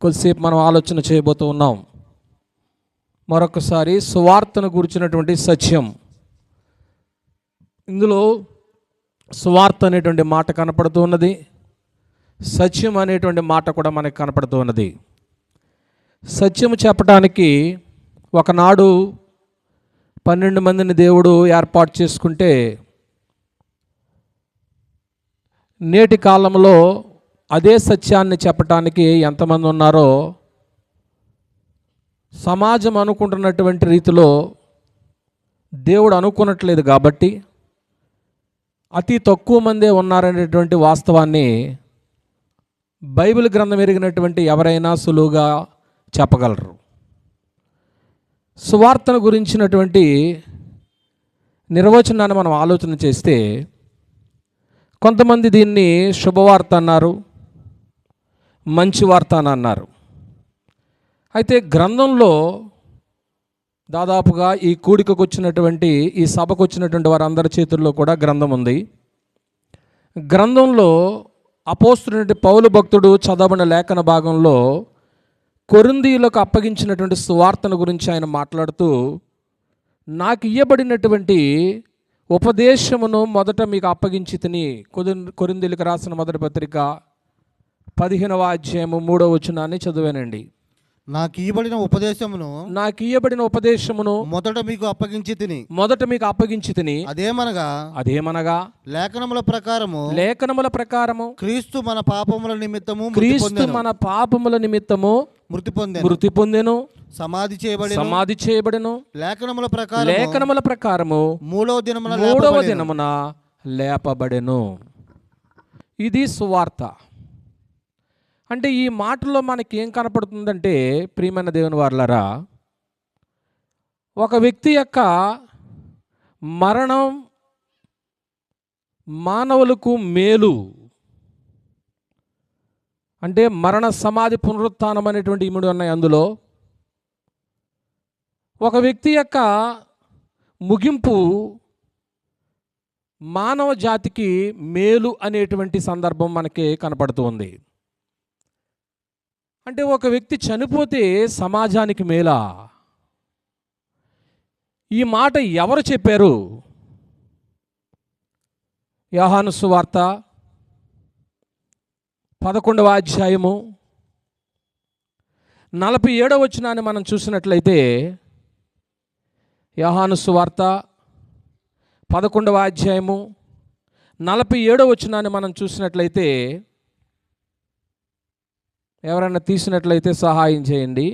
కొద్దిసేపు మనం ఆలోచన చేయబోతూ ఉన్నాం. మరొకసారి సువార్తను గురించినటువంటి సత్యం. ఇందులో సువార్త అనేటువంటి మాట కనపడుతూ ఉన్నది, సత్యం అనేటువంటి మాట కూడా మనకు కనపడుతూ ఉన్నది. సత్యము చెప్పడానికి ఒకనాడు 12 మందిని దేవుడు ఏర్పాటు చేసుకుంటే, నేటి కాలంలో అదే సత్యాన్ని చెప్పటానికి ఎంతమంది ఉన్నారో సమాజం అనుకుంటున్నటువంటి రీతిలో దేవుడు అనుకున్నట్లేదు. కాబట్టి అతి తక్కువ మందే ఉన్నారనేటువంటి వాస్తవాన్ని బైబిల్ గ్రంథం ఎరిగినటువంటి ఎవరైనా సులువుగా చెప్పగలరు. సువార్తను గురించినటువంటి నిర్వచనాన్ని మనం ఆలోచన చేస్తే, కొంతమంది దీన్ని శుభవార్త అన్నారు, మంచి వార్త అని అన్నారు. అయితే గ్రంథంలో దాదాపుగా ఈ కూడికకు వచ్చినటువంటి, ఈ సభకు వచ్చినటువంటి వారందరి చేతుల్లో కూడా గ్రంథం ఉంది. గ్రంథంలో అపోస్తులుడి పౌలు భక్తుడు చదవబడిన లేఖన భాగంలో కొరింథీయులకు అప్పగించినటువంటి సువార్తను గురించి ఆయన మాట్లాడుతూ, నాకు ఇయ్యబడినటువంటి ఉపదేశమును మొదట మీకు అప్పగించి తిని, కొరింథీయులకు రాసిన మొదటి పత్రిక 15వ అధ్యాయము 3వ వచనాన్ని చదివానండి. నాకు ఇయ్యబడిన ఉపదేశమును మొదట మీకు అప్పగించి తిని అదేమనగా లేఖనముల ప్రకారము క్రీస్తు మన పాపముల నిమిత్తము మృతి పొందెను, సమాధి చేయబడెను, లేఖనముల ప్రకారము మూడవ దినమున లేపబడెను. ఇది సువార్త. అంటే ఈ మాటలో మనకి ఏం కనపడుతుందంటే, ప్రియమైన దేవుని వారలారా, ఒక వ్యక్తి యొక్క మరణం మానవులకు మేలు, అంటే మరణ సమాధి పునరుత్థానం అనేటువంటి ఇముడు ఉన్నాయి. అందులో ఒక వ్యక్తి యొక్క ముగింపు మానవ జాతికి మేలు అనేటువంటి సందర్భం మనకి కనపడుతూ ఉంది. అంటే ఒక వ్యక్తి చనిపోతే సమాజానికి మేలా? ఈ మాట ఎవరు చెప్పారు? యోహాను సువార్త 11వ అధ్యాయము 47వ వచనాన్ని మనం చూసినట్లయితే, యోహాను సువార్త 11వ అధ్యాయము 47వ వచనాన్ని మనం చూసినట్లయితే, ఎవరైనా తీసినట్లయితే సహాయం చేయండి.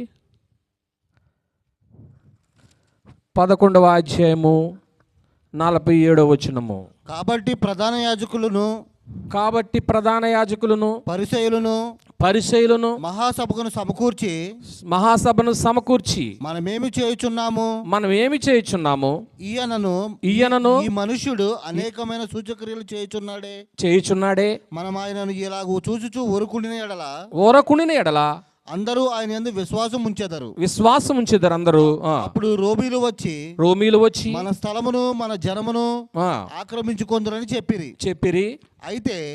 11వ అధ్యాయము 47వ వచనము. కాబట్టి ప్రధాన యాజకులను పరిసయ్యులను మహాసభను సమకూర్చి మనమేమి చేయుచున్నాము, ఈయనను ఈ మనుష్యుడు అనేకమైన సూచక్రియలు చేయుచున్నాడే, మనం ఆయనను ఇలాగూ చూచుచూ ఊరకునిన ఎడల అందరూ ఆయన యందు విశ్వాసం ఉంచెదరు అందరూ. అప్పుడు రోమీలు వచ్చి మన స్థలమును మన జనమును ఆక్రమించుకొందురని చెప్పిరి.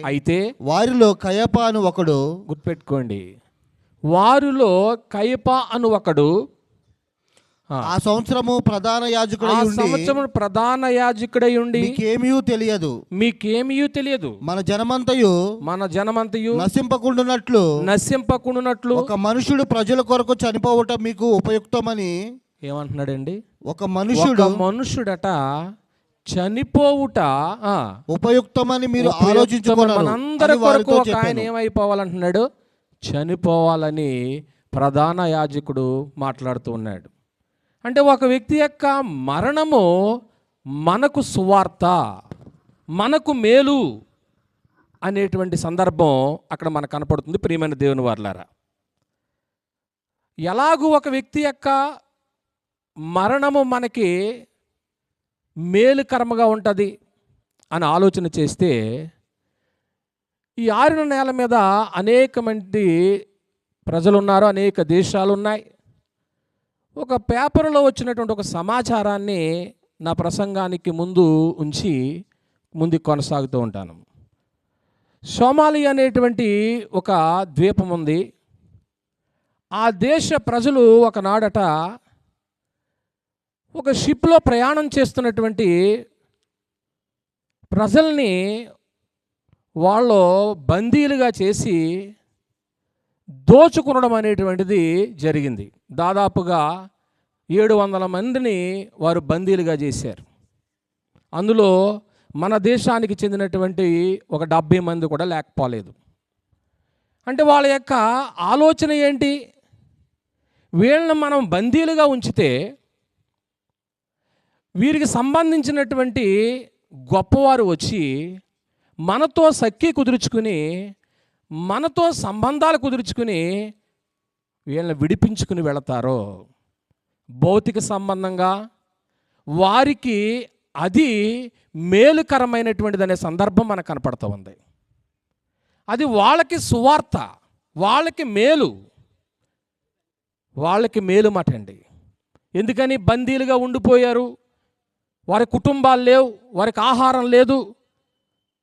అయితే వారిలో కయప అను ఒకడు, గుర్తుపెట్టుకోండి, వారిలో కయప అను ఒకడు ఆ సంవత్సరము ప్రధాన యాజకుడై ఉండి మీకేమీ తెలియదు, మన జనమంతయు నశింపకుండునట్లు ఒక మనుషుడు ప్రజల కొరకు చనిపోవటం మీకు ఉపయుక్తమని. ఏమంటున్నాడండి? ఒక మనుషుడట చనిపోవుట ఉపయుక్తమని మీరు ఆలోచించుకున్నారు. మనందరి కొరకు ఒక ఆయన ఏమైపోవాలంటున్నాడు? చనిపోవాలని ప్రధాన యాజకుడు మాట్లాడుతూ ఉన్నాడు. అంటే ఒక వ్యక్తి యొక్క మరణము మనకు సువార్త, మనకు మేలు అనేటువంటి సందర్భం అక్కడ మనకు కనపడుతుంది. ప్రియమైన దేవుని వారలారా, ఎలాగూ ఒక వ్యక్తి యొక్క మరణము మనకి మేలుకరముగా ఉంటుంది అని ఆలోచన చేస్తే, ఈ ఆరిన నేల మీద అనేక మంది ప్రజలు ఉన్నారు, అనేక దేశాలు ఉన్నాయి. ఒక పేపర్లో వచ్చినటువంటి ఒక సమాచారాన్ని నా ప్రసంగానికి ముందు ఉంచి ముందుకు కొనసాగుతూ ఉంటాను. సోమాలి అనేటువంటి ఒక ద్వీపం ఉంది. ఆ దేశ ప్రజలు ఒకనాడట ఒక షిప్లో ప్రయాణం చేస్తున్నటువంటి ప్రజల్ని వాళ్ళు బందీలుగా చేసి దోచుకునడం అనేటువంటిది జరిగింది. దాదాపుగా 700 మందిని వారు బందీలుగా చేశారు. అందులో మన దేశానికి చెందినటువంటి ఒక 70 మంది కూడా లేకపోలేదు. అంటే వాళ్ళ యొక్క ఆలోచన ఏంటి? వీళ్ళని మనం బందీలుగా ఉంచితే వీరికి సంబంధించినటువంటి గొప్పవారు వచ్చి మనతో సఖ్య కుదుర్చుకుని, మనతో సంబంధాలు కుదుర్చుకుని వీళ్ళని విడిపించుకుని వెళతారో, భౌతిక సంబంధంగా వారికి అది మేలుకరమైనటువంటిది అనే సందర్భం మనకు కనపడుతూ ఉంది. అది వాళ్ళకి సువార్త, వాళ్ళకి మేలు, వాళ్ళకి మేలు మాట అండి. ఎందుకని బందీలుగా ఉండిపోయారు? వారి కుటుంబాలు లేవు, వారికి ఆహారం లేదు,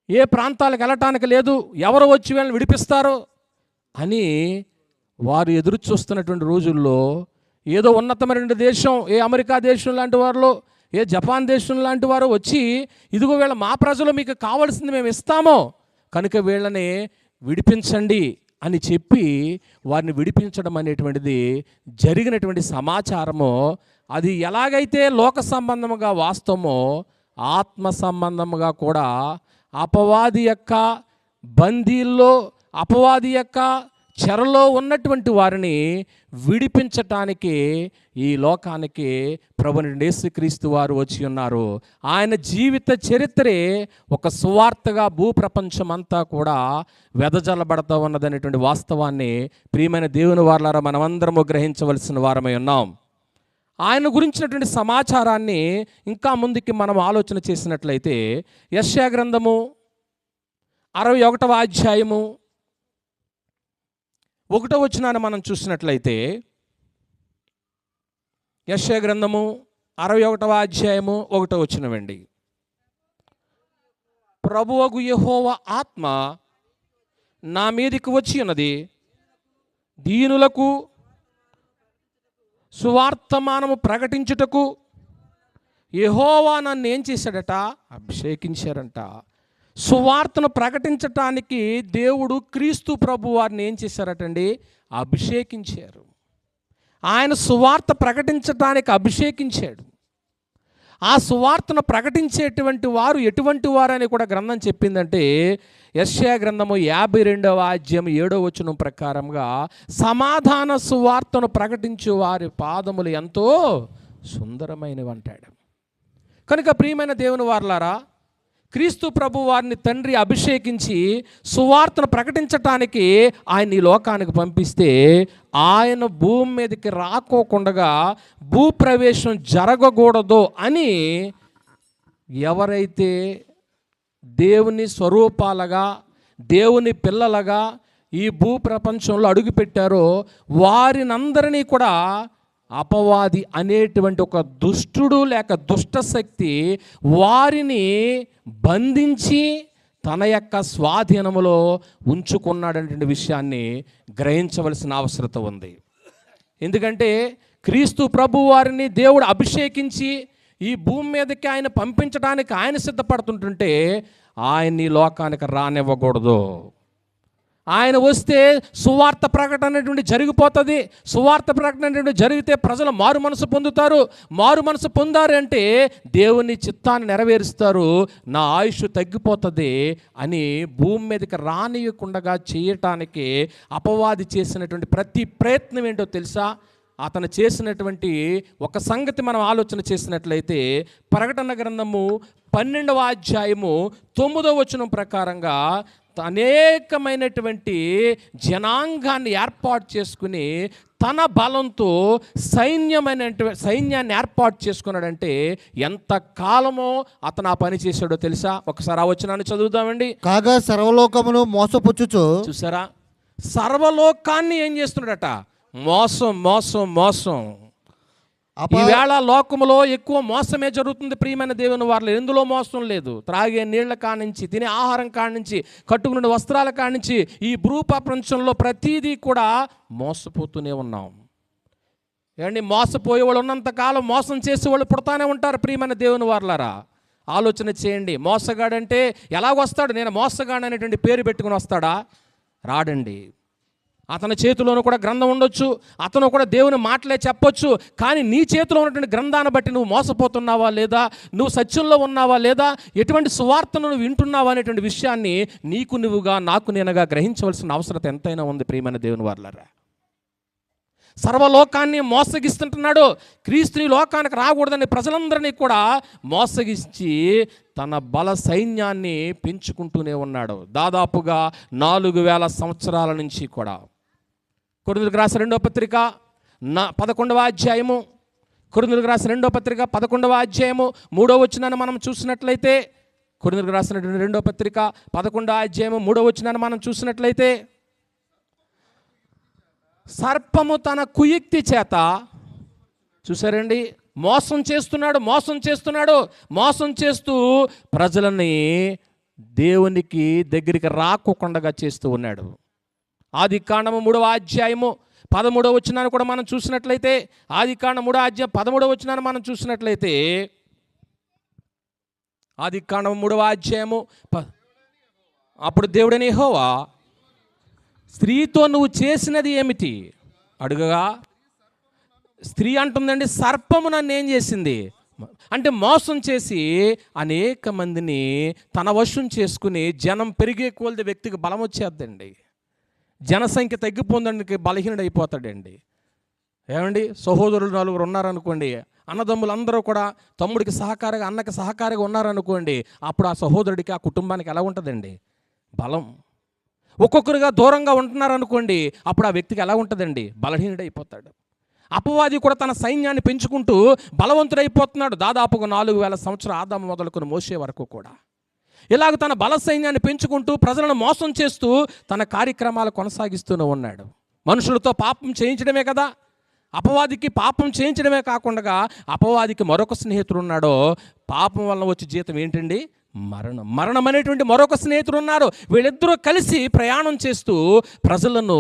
ఏ ప్రాంతాలకు వెళ్ళటానికి లేదు, ఎవరు వచ్చి వీళ్ళని విడిపిస్తారో అని వారు ఎదురు చూస్తున్నటువంటి రోజుల్లో ఏదో ఉన్నతమైన దేశం, ఏ అమెరికా దేశం లాంటి వారిలో, ఏ జపాన్ దేశం లాంటి వారు వచ్చి ఇదిగో వీళ్ళ మా ప్రజలు మీకు కావాల్సింది మేము ఇస్తామో కనుక వీళ్ళని విడిపించండి అని చెప్పి వారిని విడిపించడం అనేటువంటిది జరిగినటువంటి సమాచారము. అది ఎలాగైతే లోక సంబంధముగా వాస్తవమో ఆత్మ సంబంధముగా కూడా అపవాది యొక్క బందీల్లో, అపవాది యొక్క చెరలో ఉన్నటువంటి వారిని విడిపించటానికి ఈ లోకానికి ప్రభువైన యేసుక్రీస్తు వారు వచ్చి ఉన్నారు. ఆయన జీవిత చరిత్రే ఒక సువార్తగా భూప్రపంచమంతా కూడా వెదజల్లబడతా ఉన్నదనేటువంటి వాస్తవాన్ని ప్రియమైన దేవుని వారలారా మనమందరము గ్రహించవలసిన వారమై ఉన్నాం. ఆయన గురించినటువంటి సమాచారాన్ని ఇంకా ముందుకి మనం ఆలోచన చేసినట్లయితే యెషయా గ్రంథము 61వ అధ్యాయము 1వ వచనాన్ని మనం చూసినట్లయితే, యెషయా గ్రంథము 61వ అధ్యాయము 1వ వచనమండి. ప్రభువగు యెహోవా ఆత్మ నా మీదికి వచ్చి ఉన్నది, దీనులకు సువార్తమానము ప్రకటించుటకు. యెహోవా నన్ను ఏం చేశాడట? అభిషేకించారంట. సువార్తను ప్రకటించటానికి దేవుడు క్రీస్తు ప్రభు వారిని ఏం చేశారటండి? అభిషేకించారు. ఆయన సువార్త ప్రకటించటానికి అభిషేకించాడు. ఆ సువార్తను ప్రకటించేటువంటి వారు ఎటువంటి వారని కూడా గ్రంథం చెప్పిందంటే, యెషయా గ్రంథము 52వ అధ్యాయం 7వ వచనం ప్రకారంగా సమాధాన సువార్తను ప్రకటించే వారి పాదములు ఎంతో సుందరమైనవి అంటాడు. కనుక ప్రియమైన దేవుని వారలారా, క్రీస్తు ప్రభు వారిని తండ్రి అభిషేకించి సువార్తను ప్రకటించటానికి ఆయన ఈ లోకానికి పంపిస్తే, ఆయన భూమి మీదకి రాకోకుండా భూప్రవేశం జరగకూడదు అని ఎవరైతే దేవుని స్వరూపాలుగా, దేవుని పిల్లలుగా ఈ భూప్రపంచంలో అడుగుపెట్టారో వారినందరినీ కూడా అపవాది అనేటువంటి ఒక దుష్టుడు లేక దుష్టశక్తి వారిని బంధించి తన యొక్క స్వాధీనములో ఉంచుకున్నాడనేటువంటి విషయాన్ని గ్రహించవలసిన అవసరత ఉంది. ఎందుకంటే క్రీస్తు ప్రభు వారిని దేవుడు అభిషేకించి ఈ భూమి మీదకి ఆయన పంపించడానికి ఆయన సిద్ధపడుతుంటుంటే ఆయన ఈ లోకానికి రానివ్వకూడదు. ఆయన వస్తే సువార్త ప్రకటన అనేటువంటి జరిగిపోతుంది. సువార్త ప్రకటన అనేటువంటి జరిగితే ప్రజలు మారు మనసు పొందుతారు. మారు మనసు పొందారు అంటే దేవుని చిత్తాన్ని నెరవేరుస్తారు, నా ఆయుష్ తగ్గిపోతుంది అని భూమి మీదకి రానియకుండా చేయటానికి అపవాది చేసినటువంటి ప్రతి ప్రయత్నం ఏంటో తెలుసా? అతను చేసినటువంటి ఒక సంగతి మనం ఆలోచన చేసినట్లయితే, ప్రకటన గ్రంథము 12వ అధ్యాయము 9వ వచనం ప్రకారంగా అనేకమైనటువంటి జనాంగాన్ని ఏర్పాటు చేసుకుని తన బలంతో సైన్యాన్ని ఏర్పాటు చేసుకున్నాడంటే ఎంత కాలమో అతను ఆ పని చేశాడో తెలుసా? ఒకసారి ఆ వచనాన్ని చదువుదామండి. కాగా సర్వలోకమును మోసపుచ్చుచు. చూసారా? సర్వలోకాన్ని ఏం చేస్తున్నాడట? మోసం మోసం మోసం. ఈవేళ లోకములో ఎక్కువ మోసమే జరుగుతుంది ప్రియమైన దేవుని వారిలో. ఎందులో మోసం లేదు. త్రాగే నీళ్ల కానించి, తినే ఆహారం కానించి, కట్టుకునే వస్త్రాల కానించి, ఈ భూ ప్రపంచంలో ప్రతీదీ కూడా మోసపోతూనే ఉన్నాం. ఏమండి, మోసపోయేవాళ్ళు ఉన్నంతకాలం మోసం చేసేవాళ్ళు పుడతానే ఉంటారు ప్రియమైన దేవుని వారలారా. ఆలోచన చేయండి. మోసగాడంటే ఎలాగొస్తాడు? నేను మోసగాడు అనేటువంటి పేరు పెట్టుకుని వస్తాడా? రాడండి. అతని చేతిలోనూ కూడా గ్రంథం ఉండొచ్చు, అతను కూడా దేవుని మాటలే చెప్పొచ్చు. కానీ నీ చేతిలో ఉన్నటువంటి గ్రంథాన్ని బట్టి నువ్వు మోసపోతున్నావా లేదా, నువ్వు సత్యంలో ఉన్నావా లేదా, ఎటువంటి సువార్తను నువ్వు వింటున్నావా అనేటువంటి విషయాన్ని నీకు నువ్వుగా, నాకు నేనుగా గ్రహించవలసిన అవసరం ఎంతైనా ఉంది ప్రియమైన దేవుని వారలారా. సర్వలోకాన్ని మోసగిస్తుంటున్నాడు. క్రీస్తుని లోకానికి రాకూడదని ప్రజలందరినీ కూడా మోసగించి తన బల సైన్యాన్ని పెంచుకుంటూనే ఉన్నాడు. దాదాపుగా 4000 సంవత్సరాల నుంచి కూడా. కొరింథీయులకు రాసిన 2వ పత్రిక 11వ అధ్యాయము, కొరింథీయులకు రాసిన 2వ పత్రిక 11వ అధ్యాయము 3వ వచనాన్ని మనం చూసినట్లయితే, కొరింథీయులకు రాసిన 2వ పత్రిక 11వ అధ్యాయము 3వ వచనాన్ని మనం చూసినట్లయితే, సర్పము తన కుయుక్తి చేత, చూసారండి, మోసం చేస్తున్నాడు. మోసం చేస్తూ ప్రజలని దేవునికి దగ్గరికి రాకోకుండా చేస్తూ ఉన్నాడు. ఆదికాండము 3వ అధ్యాయము 13వ వచనాన్ని కూడా మనం చూసినట్లయితే, ఆదికాండం 3వ అధ్యాయం 13వ వచనాన్ని మనం చూసినట్లయితే, ఆదికాండం 3వ అధ్యాయము అప్పుడు దేవుడైన యెహోవా, స్త్రీతో నువ్వు చేసినది ఏమిటి అడుగగా, స్త్రీ అంటుందండి, సర్పము నన్ను ఏం చేసింది అంటే మోసం చేసి అనేక మందిని తన వశం చేసుకుని, జనం పెరిగే కొలది వ్యక్తికి బలం వచ్చేద్దండి. జనసంఖ్య తగ్గిపోందానికి బలహీనుడైపోతాడండి. ఏమండి, సహోదరులు 4 ఉన్నారనుకోండి, అన్నదమ్ములు అందరూ కూడా తమ్ముడికి సహకారిగా, అన్నకి సహకారిగా ఉన్నారనుకోండి, అప్పుడు ఆ సహోదరుడికి, ఆ కుటుంబానికి ఎలా ఉంటుందండి? బలం. ఒక్కొక్కరుగా దూరంగా ఉంటున్నారనుకోండి, అప్పుడు ఆ వ్యక్తికి ఎలా ఉంటుందండి? బలహీనుడైపోతాడు. అపవాది కూడా తన సైన్యాన్ని పెంచుకుంటూ బలవంతుడైపోతున్నాడు. దాదాపుగా 4000 సంవత్సరాలు ఆదాము మొదలుకొని మోసే వరకు కూడా ఇలాగ తన బల సైన్యాన్ని పెంచుకుంటూ ప్రజలను మోసం చేస్తూ తన కార్యక్రమాలు కొనసాగిస్తూనే ఉన్నాడు. మనుషులతో పాపం చేయించడమే కదా, అపవాదికి పాపం చేయించడమే కాకుండా అపవాదికి మరొక స్నేహితుడు ఉన్నాడో, పాపం వలన వచ్చే జీతం ఏంటండి? మరణం అనేటువంటి మరొక స్నేహితుడు ఉన్నారు. వీళ్ళిద్దరూ కలిసి ప్రయాణం చేస్తూ ప్రజలను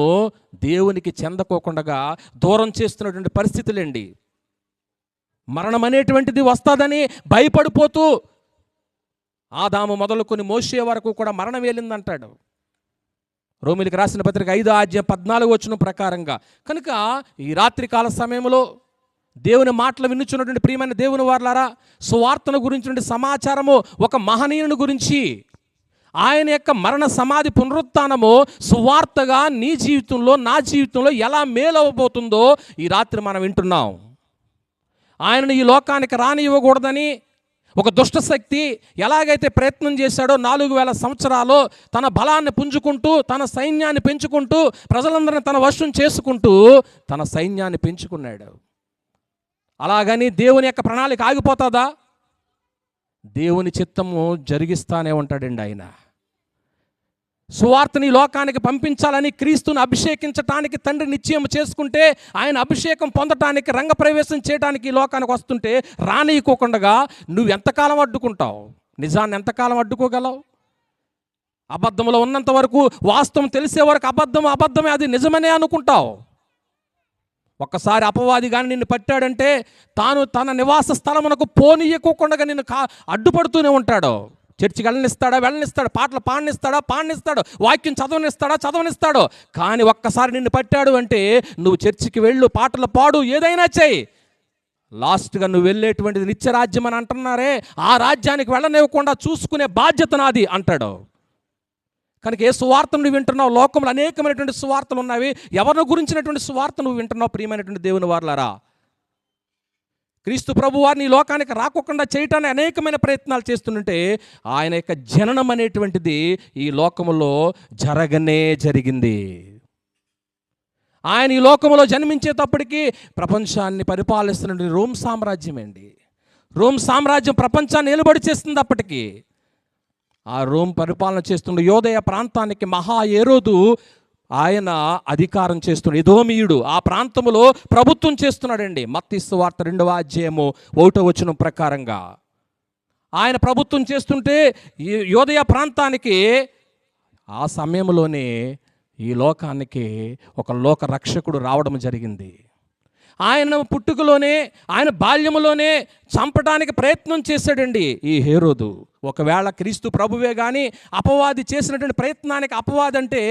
దేవునికి చెందకోకుండా దూరం చేస్తున్నటువంటి పరిస్థితులండి. మరణం అనేటువంటిది వస్తుందని భయపడిపోతూ ఆదాము మొదలుకొని మోషే వరకు కూడా మరణం వేలిందంటాడు. రోమీయులకు రాసిన పత్రిక 5వ అధ్యాయం 14వ వచనం ప్రకారంగా. కనుక ఈ రాత్రికాల సమయంలో దేవుని మాటలు వినుచున్నటువంటి ప్రియమైన దేవుని వారలారా, సువార్తను గురించినటువంటి సమాచారము, ఒక మహనీయుని గురించి, ఆయన యొక్క మరణ సమాధి పునరుత్థానము సువార్తగా నీ జీవితంలో, నా జీవితంలో ఎలా మేలవబోతుందో ఈ రాత్రి మనం వింటున్నాం. ఆయనను ఈ లోకానికి రానివ్వకూడదని ఒక దుష్ట శక్తి ఎలాగైతే ప్రయత్నం చేశాడో 4000 సంవత్సరాలు తన బలాన్ని పుంజుకుంటూ, తన సైన్యాన్ని పెంచుకుంటూ, ప్రజలందరినీ తన వశం చేసుకుంటూ తన సైన్యాన్ని పెంచుకున్నాడు. అలాగని దేవుని యొక్క ప్రణాళిక ఆగిపోతుందా? దేవుని చిత్తము జరిగిస్తానే ఉంటాడండి ఆయన. సువార్తని లోకానికి పంపించాలని క్రీస్తుని అభిషేకించటానికి తండ్రి నిశ్చయం చేసుకుంటే, ఆయన అభిషేకం పొందటానికి, రంగప్రవేశం చేయడానికి ఈ లోకానికి వస్తుంటే రానియకోకుండా నువ్వు ఎంతకాలం అడ్డుకుంటావు? నిజాన్ని ఎంతకాలం అడ్డుకోగలవు? అబద్ధంలో ఉన్నంత వరకు, వాస్తవం తెలిసే వరకు అబద్ధమే, అది నిజమనే అనుకుంటావు. ఒక్కసారి అపవాది కానీ నిన్ను పట్టాడంటే తాను తన నివాస స్థలమునకు పోనీయకోకుండా నిన్ను అడ్డుపడుతూనే ఉంటాడు. చర్చికి వెళ్ళనిస్తాడు, పాటలు పాడనిస్తాడు, వాక్యం చదవనిస్తాడు. కానీ ఒక్కసారి నిన్ను పట్టాడు అంటే నువ్వు చర్చికి వెళ్ళు, పాటలు పాడు, ఏదైనా చెయ్యి, లాస్ట్గా నువ్వు వెళ్ళేటువంటిది నిత్యరాజ్యం అని అంటున్నారే, ఆ రాజ్యానికి వెళ్ళనివ్వకుండా చూసుకునే బాధ్యత నాది అంటాడు. కనుక ఏ సువార్త నువ్వు వింటున్నావు? లోకంలో అనేకమైనటువంటి సువార్తలు ఉన్నవి. ఎవరిని గురించినటువంటి సువార్త నువ్వు వింటున్నావు ప్రియమైనటువంటి దేవుని వారలారా? క్రీస్తు ప్రభు వారిని లోకానికి రాకుండా చేయటానికి అనేకమైన ప్రయత్నాలు చేస్తుంటే ఆయన యొక్క జననం అనేటువంటిది ఈ లోకములో జరిగింది. ఆయన ఈ లోకములో జన్మించేటప్పటికీ ప్రపంచాన్ని పరిపాలిస్తున్న రోమ్ సామ్రాజ్యం అండి. రోమ్ సామ్రాజ్యం ప్రపంచాన్ని నిలబడి చేస్తుంది. అప్పటికి ఆ రోమ్ పరిపాలన చేస్తున్న యోదయ ప్రాంతానికి మహా హేరోదు ఆయన అధికారం చేస్తున్నాడు. ఎదోమీయుడు ఆ ప్రాంతంలో ప్రభుత్వం చేస్తున్నాడండి. మత్తయి సువార్త 2వ అధ్యాయము 1వ వచనం ప్రకారంగా ఆయన ప్రభుత్వం చేస్తుంటే ఈ యోదయ ప్రాంతానికి ఆ సమయంలోనే ఈ లోకానికి ఒక లోక రక్షకుడు రావడం జరిగింది. ఆయన పుట్టుకలోనే, ఆయన బాల్యములోనే చంపడానికి ప్రయత్నం చేశాడండి ఈ హేరోదు. ఒకవేళ క్రీస్తు ప్రభువే కానీ అపవాది చేసినటువంటి ప్రయత్నానికి, అపవాది అంటే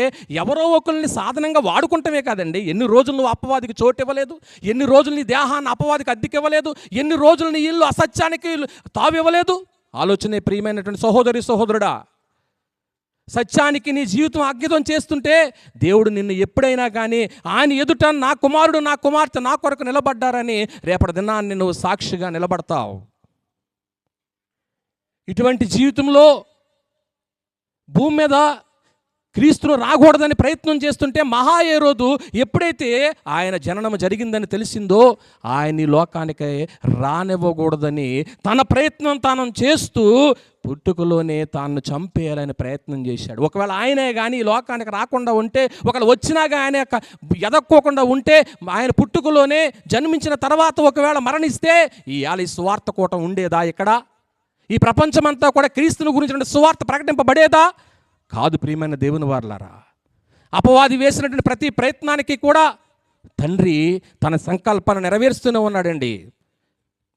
ఎవరో ఒకరిని సాధనంగా వాడుకుంటమే కాదండి. ఎన్ని రోజులు నువ్వు అపవాదికి చోటు ఇవ్వలేదు, ఎన్ని రోజులు నీ దేహాన్ని అపవాదికి అద్దెకి ఇవ్వలేదు, ఎన్ని రోజులు నీ ఇల్లు అసత్యానికి తావు ఇవ్వలేదు. ఆలోచనే ప్రియమైనటువంటి సహోదరి సహోదరుడా, సత్యానికి నీ జీవితం అంకితం చేస్తుంటే దేవుడు నిన్ను ఎప్పుడైనా కానీ ఆయన ఎదుట నా కుమారుడు నా కుమార్తె నా కొరకు నిలబడ్డారని రేపటి దినాన్ని నువ్వు సాక్షిగా నిలబడతావు. ఇటువంటి జీవితంలో భూమి మీద క్రీస్తును రాకూడదని ప్రయత్నం చేస్తుంటే మహాహేరోదు ఎప్పుడైతే ఆయన జననం జరిగిందని తెలిసిందో ఆయన ఈ లోకానికి రానివ్వకూడదని తన ప్రయత్నం తాను చేస్తూ పుట్టుకలోనే తాను చంపేయాలని ప్రయత్నం చేశాడు. ఒకవేళ ఆయనే కానీ ఈ లోకానికి రాకుండా ఉంటే, ఒకవేళ వచ్చినాగా ఆయన ఎదక్కోకుండా ఉంటే, ఆయన పుట్టుకలోనే జన్మించిన తర్వాత ఒకవేళ మరణిస్తే ఈ సువార్త కూటం ఉండేదా? ఇక్కడ ఈ ప్రపంచమంతా కూడా క్రీస్తుని గురించిన సువార్త ప్రకటింపబడేదా? కాదు. ప్రియమైన దేవుని వారలారా, అపవాది వేసినటువంటి ప్రతి ప్రయత్నానికి కూడా తండ్రి తన సంకల్పాన్ని నెరవేరుస్తూనే ఉన్నాడండి.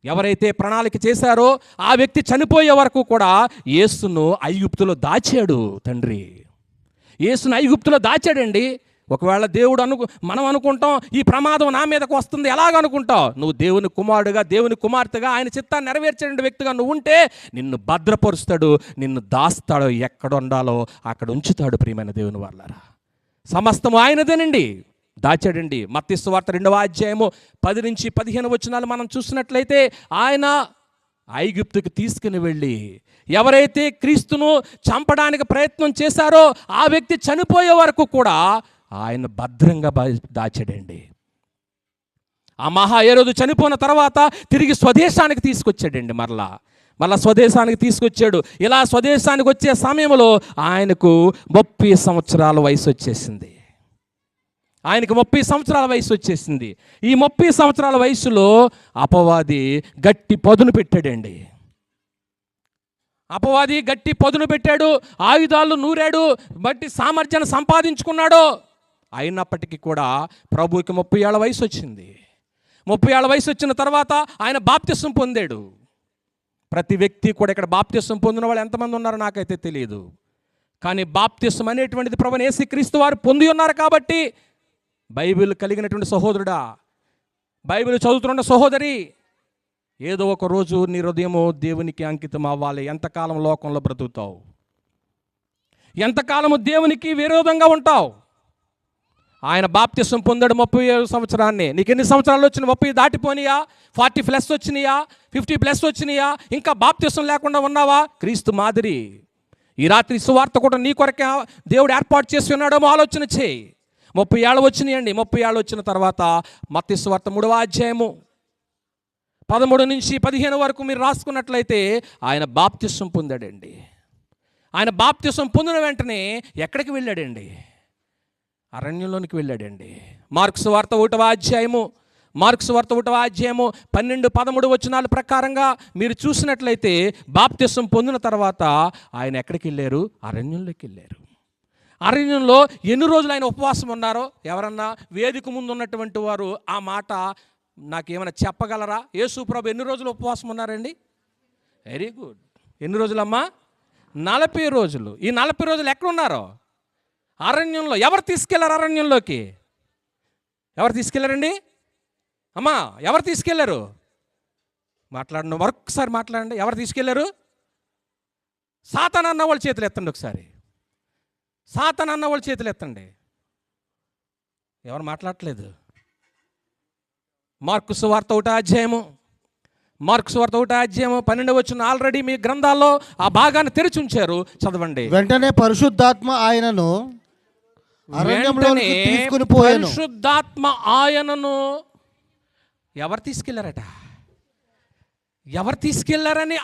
ఎవరైతే ప్రణాళిక చేశారో ఆ వ్యక్తి చనిపోయే వరకు కూడా యేసును ఐగుప్తులో దాచాడు తండ్రి. యేసును ఐగుప్తులో దాచాడండి. ఒకవేళ దేవుడు మనం అనుకుంటాం ఈ ప్రమాదం నా మీదకు వస్తుంది, ఎలాగనుకుంటావు? నువ్వు దేవుని కుమారుడుగా, దేవుని కుమార్తెగా, ఆయన చిత్తాన్ని నెరవేర్చే వ్యక్తిగా నువ్వు ఉంటే నిన్ను భద్రపరుస్తాడు, నిన్ను దాస్తాడు, ఎక్కడ ఉండాలో అక్కడ ఉంచుతాడు. ప్రియమైన దేవుని వారలారా, సమస్తము ఆయనదేనండి, దాచాడండి. మత్తయి సువార్త 2వ అధ్యాయము 10 నుంచి 15 వచనాలు మనం చూసినట్లయితే ఆయన ఐగుప్తుకి తీసుకుని వెళ్ళి ఎవరైతే క్రీస్తును చంపడానికి ప్రయత్నం చేశారో ఆ వ్యక్తి చనిపోయే వరకు కూడా ఆయన భద్రంగా దాచాడండి. ఆ మహాహేరోదు చనిపోయిన తర్వాత తిరిగి స్వదేశానికి తీసుకొచ్చాడండి. మరలా స్వదేశానికి తీసుకొచ్చాడు. ఇలా స్వదేశానికి వచ్చే సమయంలో ఆయనకు 30 సంవత్సరాల వయసు వచ్చేసింది. ఆయనకు 30 సంవత్సరాల వయసు వచ్చేసింది. ఈ 30 సంవత్సరాల వయసులో అపవాది గట్టి పదును పెట్టాడండి. అపవాది గట్టి పదును పెట్టాడు, ఆయుధాలు నూరాడు, బట్టి సామర్థ్యాన్ని సంపాదించుకున్నాడు. అయినప్పటికీ కూడా ప్రభువుకి 30 ఏళ్ల వయసు వచ్చింది. 30 ఏళ్ల వయసు వచ్చిన తర్వాత ఆయన బాప్తిసం పొందాడు. ప్రతి వ్యక్తి కూడా ఇక్కడ బాప్తిసం పొందిన వాళ్ళు ఎంతమంది ఉన్నారో నాకైతే తెలియదు. కానీ బాప్తిసం అనేటువంటిది ప్రభువైన యేసుక్రీస్తు వారు పొంది ఉన్నారు కాబట్టి, బైబిల్ కలిగినటువంటి సహోదరుడా, బైబిల్ చదువుతున్న సహోదరి, ఏదో ఒక రోజు నీ హృదయము దేవునికి అంకితం అవ్వాలి. ఎంతకాలం లోకంలో బ్రతుకుతావు? ఎంతకాలము దేవునికి విరోధంగా ఉంటావు? ఆయన బాప్తిసం పొందాడు 37 సంవత్సరాన్ని. నీకు ఎన్ని సంవత్సరాలు వచ్చినాయి? 30 దాటిపోయినాయా? 40+ వచ్చినాయా? 50+ వచ్చినాయా? ఇంకా బాప్తిసం లేకుండా ఉన్నావా? క్రీస్తు మాదిరి ఈ రాత్రి సువార్త కూడా నీ కొరకే దేవుడు ఏర్పాటు చేసి ఉన్నాడేమో ఆలోచన చేయి. 30 ఏళ్ళు వచ్చినాయండి. 30 ఏళ్ళు వచ్చిన తర్వాత మత్తయి సువార్త 3వ అధ్యాయము 13 నుంచి 15 వరకు మీరు రాసుకున్నట్లయితే ఆయన బాప్తిసం పొందాడండి. ఆయన బాప్తిసం పొందిన వెంటనే ఎక్కడికి వెళ్ళాడండి? అరణ్యంలోనికి వెళ్ళాడండి. మార్కు సువార్త 1వ అధ్యాయము 12, 13 వచనాల ప్రకారంగా మీరు చూసినట్లయితే బాప్తిసం పొందిన తర్వాత ఆయన ఎక్కడికి వెళ్ళారు? అరణ్యంలోకి వెళ్ళారు. అరణ్యంలో ఎన్ని రోజులు ఆయన ఉపవాసం ఉన్నారో ఎవరన్నా వేదిక ముందు ఉన్నటువంటి వారు ఆ మాట నాకేమైనా చెప్పగలరా? యేసు ప్రభు ఎన్ని రోజులు ఉపవాసం ఉన్నారండి? Very good. ఎన్ని రోజులమ్మా? 40 రోజులు. ఈ 40 రోజులు ఎక్కడ ఉన్నారో? అరణ్యంలో. ఎవరు తీసుకెళ్లారు అరణ్యంలోకి? ఎవరు తీసుకెళ్లారండి అమ్మా? ఎవరు తీసుకెళ్లారు? మాట్లాడండి, మరొకసారి మాట్లాడండి. ఎవరు తీసుకెళ్లారు? సాతాను అన్న వాళ్ళ చేతులు ఎత్తండి ఒకసారి. సాతాను అన్న వాళ్ళ చేతులు ఎత్తండి. ఎవరు మాట్లాడట్లేదు? మార్కు సువార్త 1వ అధ్యాయము 12 వచనం ఆల్రెడీ మీ గ్రంథాల్లో ఆ భాగాన్ని తెరిచి ఉంచారు, చదవండి. వెంటనే పరిశుద్ధాత్మ ఆయనను అరణ్యంలోనికి తీసుకుని పోయాను. పరిశుద్ధాత్మ ఆయనను ఎవరు తీసుకెళ్లారట? ఎవరు తీసుకెళ్లారని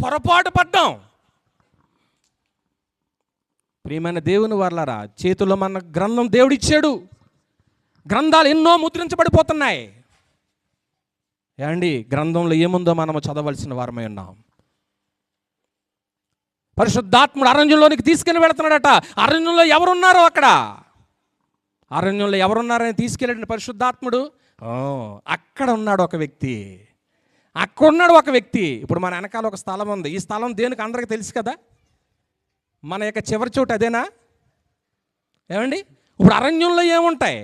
పొరపాటు పడ్డాం. ప్రియమైన దేవుని వర్లారా, చేతుల్లో మన గ్రంథం దేవుడిచ్చాడు. గ్రంథాలు ఎన్నో ముద్రించబడిపోతున్నాయి. ఏమండి, గ్రంథంలో ఏముందో మనము చదవలసిన వారమై ఉన్నాం. పరిశుద్ధాత్ముడు అరణ్యంలోనికి తీసుకెళ్ళి వెళుతున్నాడట. అరణ్యంలో ఎవరున్నారో అక్కడ, అరణ్యంలో ఎవరున్నారని తీసుకెళ్ళండి పరిశుద్ధాత్ముడు. అక్కడ ఉన్నాడు ఒక వ్యక్తి, అక్కడ ఉన్నాడు ఒక వ్యక్తి. ఇప్పుడు మన వెనకాల ఒక స్థలం ఉంది. ఈ స్థలం దేనికి అందరికీ తెలుసు కదా, మన యొక్క చివరి చోటు అదేనా? ఏమండి, ఇప్పుడు అరణ్యంలో ఏముంటాయి?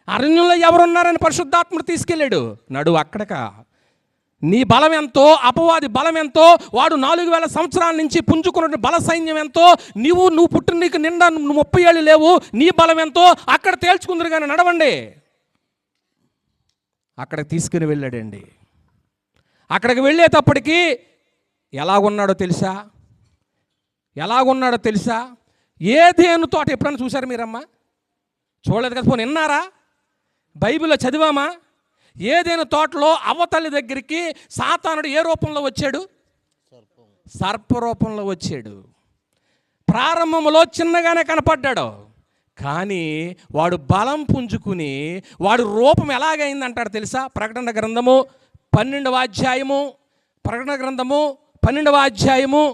అరణ్యంలో ఎవరున్నారని పరిశుద్ధాత్ముడు తీసుకెళ్ళాడు. నడు అక్కడక. నీ బలం ఎంతో, అపవాది బలం ఎంతో, వాడు 4000 సంవత్సరాల నుంచి పుంజుకున్న బల సైన్యం ఎంతో, నువ్వు పుట్టిన నీకు నిండా 30 ఏళ్ళు లేవు, నీ బలం ఎంతో అక్కడ తేల్చుకుందరు కానీ నడవండి. అక్కడికి తీసుకుని వెళ్ళాడండి. అక్కడికి వెళ్ళేటప్పటికి ఎలాగున్నాడో తెలుసా? ఎలాగున్నాడో తెలుసా? ఏదేను తోట ఎప్పుడైనా చూశారు మీరమ్మా? చూడలేదు కదా, పోనీ విన్నారా? బైబిల్లో చదివామా? ఏదైనా తోటలో అవ్వతల్లి దగ్గరికి సాతానుడు ఏ రూపంలో వచ్చాడు? సర్ప రూపంలో వచ్చాడు. ప్రారంభంలో చిన్నగానే కనపడ్డాడు, కానీ వాడు బలం పుంజుకుని వాడు రూపం ఎలాగైందంటాడు తెలుసా? ప్రకటన గ్రంథము 12వ అధ్యాయము, ప్రకటన గ్రంథము 12వ అధ్యాయము,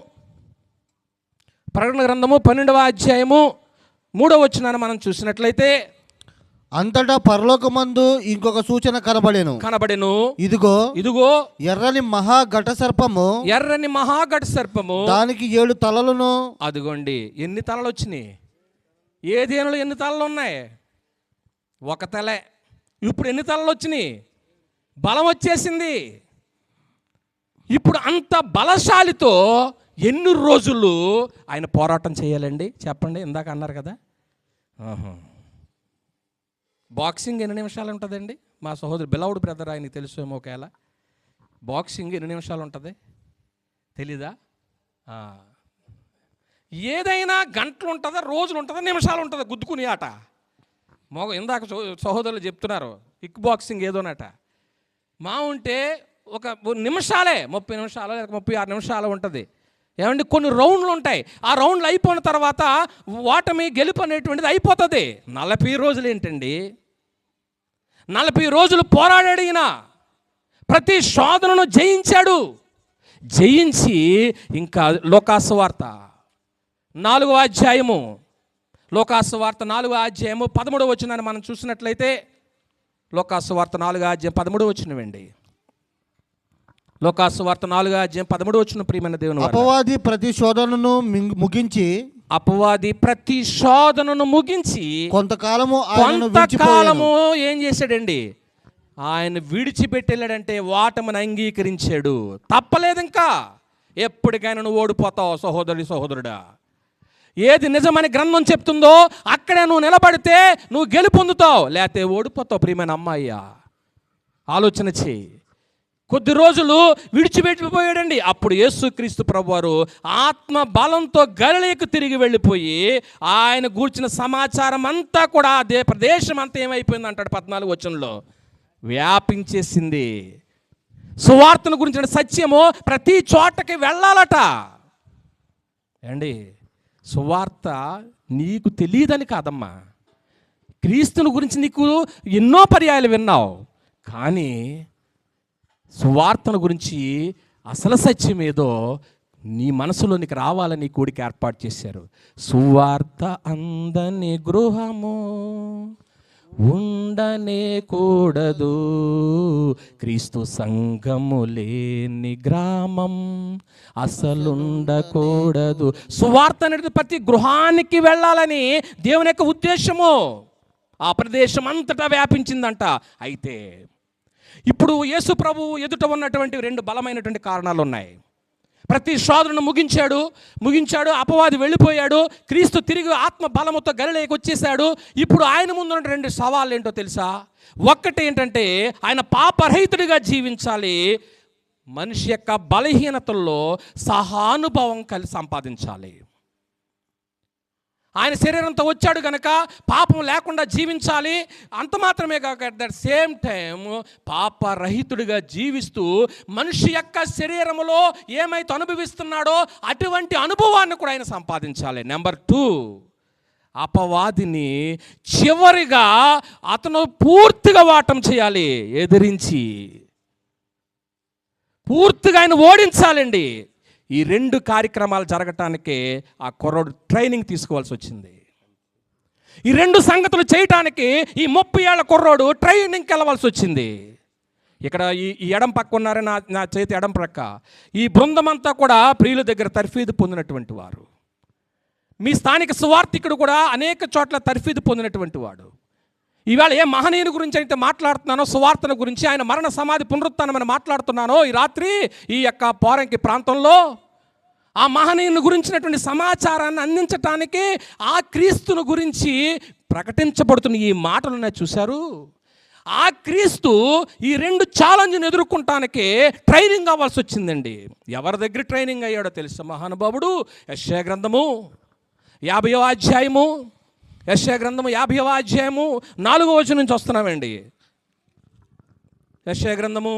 ప్రకటన గ్రంథము 12వ అధ్యాయము 3వ వచనాన్ని మనం చూసినట్లయితే, అంతటా పరలోకమందు ఇంకొక సూచన కనబడెను. ఇదిగో ఎర్రని మహాఘట సర్పము, ఎర్రని మహాఘట సర్పము, దానికి 7 తలలను. అదిగోండి, ఎన్ని తలలు వచ్చినాయి? ఏదేనులో ఎన్ని తలలు ఉన్నాయి? ఒక తలే. ఇప్పుడు ఎన్ని తలలు వచ్చినాయి? బలం వచ్చేసింది. ఇప్పుడు అంత బలశాలితో ఎన్ని రోజులు ఆయన పోరాటం చేయాలండి చెప్పండి? ఇందాక అన్నారు కదా, బాక్సింగ్ ఎన్ని నిమిషాలు ఉంటుందండి? మా సహోదరు బిలౌడ్ బ్రదర్, ఆయనకి తెలుసేమో ఒకవేళ. బాక్సింగ్ ఎన్ని నిమిషాలు ఉంటుంది తెలీదా? ఏదైనా గంటలు ఉంటుందా, రోజులు ఉంటుందా, నిమిషాలు ఉంటుందా? గుద్దుకుని ఆట. ఇందాక సహోదరులు చెప్తున్నారు కిక్ బాక్సింగ్ ఏదోనట. మా ఉంటే ఒక నిమిషాలే, 30 నిమిషాలు లేక 36 నిమిషాలు ఉంటుంది. ఏమంటే కొన్ని రౌండ్లు ఉంటాయి. ఆ రౌండ్లు అయిపోయిన తర్వాత ఓటమి గెలుపు అనేటువంటిది అయిపోతుంది. 40 రోజులు ఏంటండి? 40 రోజులు పోరాడాడు ఈయన. ప్రతి శోధనను జయించాడు. జయించి ఇంకా లోకాసువార్త 4వ అధ్యాయము, లోకాసువార్త 4వ అధ్యాయము 13వ వచనాన్ని మనం చూసినట్లయితే, లోకాసువార్త 4వ అధ్యాయం 13వ వచనమండి. లోకాసువార్త 4వ అధ్యాయం 13వ వచనం. ప్రియమైన దేవుని, అపవాది ప్రతి శోధనను ముగించి, అపవాది ప్రతి శోధనను ముగించి కొంతకాలము ఏం చేశాడండి? ఆయన విడిచిపెట్టేళ్ళాడంటే వాటమని అంగీకరించాడు. తప్పలేదు, ఇంకా ఎప్పటికైనా నువ్వు ఓడిపోతావు సహోదరుడా. ఏది నిజమని గ్రంథం చెప్తుందో అక్కడే నువ్వు నిలబడితే నువ్వు గెలుపొందుతావు, లేకపోతే ఓడిపోతావు. ప్రియమైన అమ్మాయ్యా, ఆలోచన చేయి. కొద్ది రోజులు విడిచిపెట్టిపోయాడండి. అప్పుడు యేసుక్రీస్తు ప్రభువారు ఆత్మ బలంతో గలిలయకు తిరిగి వెళ్ళిపోయి ఆయన గూర్చిన సమాచారం అంతా కూడా అదే ప్రదేశం అంతా ఏమైపోయింది అంటాడు 14వ వచనంలో, వ్యాపించేసింది. సువార్తను గురించిన సత్యము ప్రతి చోటకి వెళ్ళాలట. అండి, సువార్త నీకు తెలియదని కాదమ్మా, క్రీస్తుని గురించి నీకు ఎన్నో పర్యాయాలు విన్నావు, కానీ సువార్తను గురించి అసలు సత్యం ఏదో నీ మనసులో నీకు రావాలని కూడికి ఏర్పాటు చేశారు. సువార్త అందని గృహము ఉండనే కూడదు, క్రీస్తు సంఘము లేని గ్రామం అసలుండకూడదు. సువార్త అనేది ప్రతి గృహానికి వెళ్ళాలని దేవుని యొక్క ఉద్దేశము. ఆ ప్రదేశం అంతటా వ్యాపించిందంట. అయితే ఇప్పుడు యేసు ప్రభు ఎదుట ఉన్నటువంటి 2 బలమైనటువంటి కారణాలు ఉన్నాయి. ప్రతి శోధనను ముగించాడు. అపవాది వెళ్ళిపోయాడు. క్రీస్తు తిరిగి ఆత్మ బలముతో గలిలయకు వచ్చేసాడు. ఇప్పుడు ఆయన ముందు 2 సవాళ్ళు ఏంటో తెలుసా? ఒక్కటి ఏంటంటే ఆయన పాపరహితుడిగా జీవించాలి. మనిషి యొక్క బలహీనతల్లో సహానుభవం సంపాదించాలి. ఆయన శరీరంతో వచ్చాడు కనుక పాపం లేకుండా జీవించాలి. అంత మాత్రమే కాక అట్ దట్ సేమ్ టైం పాపరహితుడిగా జీవిస్తూ మనిషి యొక్క శరీరములో ఏమైతే అనుభవిస్తున్నాడో అటువంటి అనుభవాన్ని కూడా ఆయన సంపాదించాలి. నెంబర్ 2, అపవాదిని చివరిగా అతను పూర్తిగా వాటం చేయాలి, ఎదిరించి పూర్తిగా ఆయన ఓడించాలండి. ఈ 2 కార్యక్రమాలు జరగటానికే ఆ కుర్రోడు ట్రైనింగ్ తీసుకోవాల్సి వచ్చింది. ఈ 2 సంగతులు చేయటానికి ఈ 30 ఏళ్ల కుర్రోడు ట్రైనింగ్కి వెళ్ళవలసి వచ్చింది. ఇక్కడ ఈ ఎడం పక్క ఉన్నారే, నా చేతి ఎడం ప్రక్క, ఈ బృందం అంతా కూడా ప్రియుల దగ్గర తర్ఫీదు పొందినటువంటి వారు. మీ స్థానిక సువార్థికుడు కూడా అనేక చోట్ల తర్ఫీదు పొందినటువంటి వాడు. ఈవేళ ఏ మహనీయుని గురించి అయితే మాట్లాడుతున్నానో, సువార్తన గురించి, ఆయన మరణ సమాధి పునరుత్థానమని మాట్లాడుతున్నానో ఈ రాత్రి ఈ యొక్క పోరంకి ప్రాంతంలో ఆ మహనీయుని గురించినటువంటి సమాచారాన్ని అందించటానికి, ఆ క్రీస్తుని గురించి ప్రకటించబడుతున్న ఈ మాటలునే చూశారు. ఆ క్రీస్తు ఈ 2 ఛాలెంజ్ని ఎదుర్కొంటానికి ట్రైనింగ్ అవ్వాల్సి వచ్చిందండి. ఎవరి దగ్గర ట్రైనింగ్ అయ్యాడో తెలుసా మహానుభావుడు? యెషయా గ్రంథము 50వ అధ్యాయము, యెషయా గ్రంథము 50వ అధ్యాయము 4వ వచనం నుంచి వస్తున్నామండి. యెషయా గ్రంథము